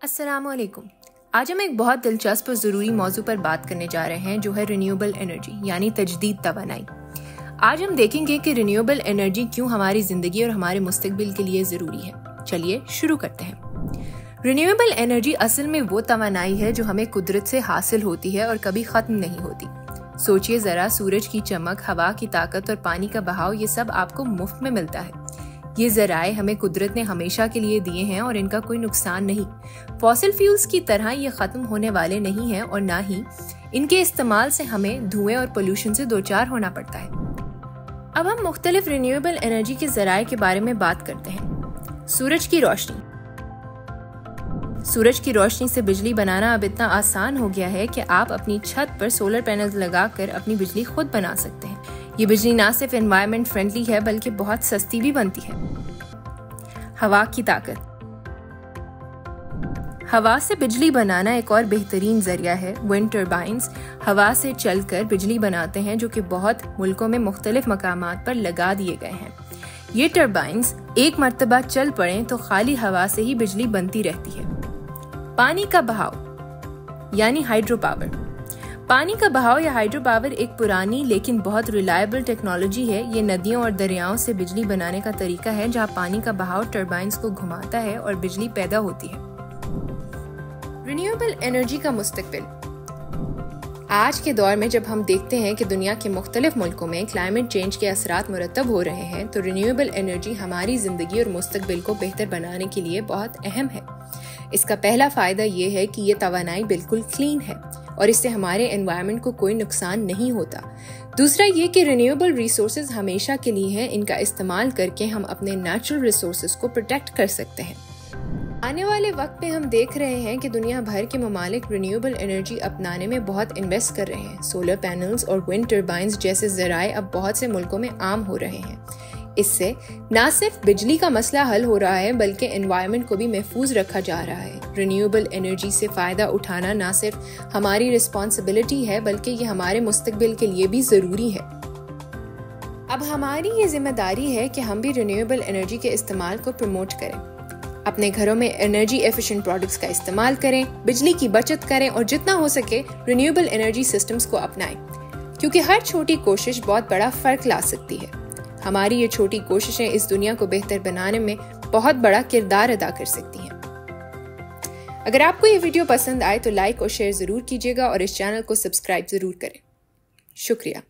अस्सलामुअलैकुम। आज हम एक बहुत दिलचस्प और ज़रूरी मौजू पर बात करने जा रहे हैं जो है रिन्यूएबल एनर्जी यानी तजदीद तवानाई। आज हम देखेंगे कि रिन्यूएबल एनर्जी क्यों हमारी ज़िंदगी और हमारे मुस्तकबिल के लिए ज़रूरी है। चलिए शुरू करते हैं। रिन्यूएबल एनर्जी असल में वो तवानाई है जो हमें कुदरत से हासिल होती है और कभी ख़त्म नहीं होती। सोचिए ज़रा, सूरज की चमक, हवा की ताकत और पानी का बहाव, ये सब आपको मुफ्त में मिलता है। ये ज़राए हमें कुदरत ने हमेशा के लिए दिए हैं और इनका कोई नुकसान नहीं। फॉसिल फ्यूल्स की तरह ये ख़त्म होने वाले नहीं हैं और ना ही इनके इस्तेमाल से हमें धुएं और पोल्यूशन से दोचार होना पड़ता है। अब हम मुख्तलिफ रिन्यूएबल एनर्जी के ज़राए के बारे में बात करते हैं। सूरज की रोशनी। सूरज की रोशनी से बिजली बनाना अब इतना आसान हो गया है कि आप अपनी छत पर सोलर पैनल्स लगाकर अपनी बिजली खुद बना सकते हैं। ये बिजली ना सिर्फ एनवायरनमेंट फ्रेंडली है बल्कि बहुत सस्ती भी बनती है। हवा की ताकत। हवा से बिजली बनाना एक और बेहतरीन जरिया है। विंड टर्बाइंस हवा से चलकर बिजली बनाते हैं जो कि बहुत मुल्कों में मुख्तलिफ मकामात पर लगा दिए गए हैं। ये टर्बाइंस एक मर्तबा चल पड़ें तो खाली हवा से ही बिजली बनती रहती है। पानी का बहाव यानी हाइड्रो पावर। पानी का बहाव या हाइड्रो पावर एक पुरानी लेकिन बहुत रिलायबल टेक्नोलॉजी है। ये नदियों और दरियाओं से बिजली बनाने का तरीका है जहां पानी का बहाव टर्बाइंस को घुमाता है और बिजली पैदा होती है। रिन्यूएबल एनर्जी का मुस्तकबिल। आज के दौर में जब हम देखते हैं कि दुनिया के मुख्तलिफ मुल्कों में क्लाइमेट चेंज के असरात मुरतब हो रहे हैं, तो रिन्यूएबल एनर्जी हमारी जिंदगी और मुस्तकबिल को बेहतर बनाने के लिए बहुत अहम है। इसका पहला फायदा ये है कि ये तवानाई बिल्कुल क्लीन है और इससे हमारे एनवायरनमेंट को कोई नुकसान नहीं होता। दूसरा ये कि रिन्यूएबल रिसोर्सेज हमेशा के लिए हैं। इनका इस्तेमाल करके हम अपने नेचुरल रिसोर्सेज को प्रोटेक्ट कर सकते हैं। आने वाले वक्त में हम देख रहे हैं कि दुनिया भर के ममालिक रिन्यूएबल एनर्जी अपनाने में बहुत इन्वेस्ट कर रहे हैं। सोलर पैनल्स और विंड टर्बाइंस जैसे ज़राए अब बहुत से मुल्कों में आम हो रहे हैं। इससे न सिर्फ बिजली का मसला हल हो रहा है बल्कि एनवायरनमेंट को भी महफूज रखा जा रहा है। रिन्यूएबल एनर्जी से फ़ायदा उठाना न सिर्फ हमारी रिस्पॉन्सिबिलिटी है बल्कि ये हमारे मुस्तकबिल के लिए भी ज़रूरी है। अब हमारी ये जिम्मेदारी है कि हम भी रिन्यूएबल एनर्जी के इस्तेमाल को प्रमोट करें। अपने घरों में एनर्जी एफिशिएंट प्रोडक्ट्स का इस्तेमाल करें, बिजली की बचत करें और जितना हो सके रिन्यूएबल एनर्जी सिस्टम्स को अपनाएं, क्योंकि हर छोटी कोशिश बहुत बड़ा फ़र्क ला सकती है। हमारी ये छोटी कोशिशें इस दुनिया को बेहतर बनाने में बहुत बड़ा किरदार अदा कर सकती हैं। अगर आपको ये वीडियो पसंद आए तो लाइक और शेयर ज़रूर कीजिएगा और इस चैनल को सब्सक्राइब ज़रूर करें। शुक्रिया।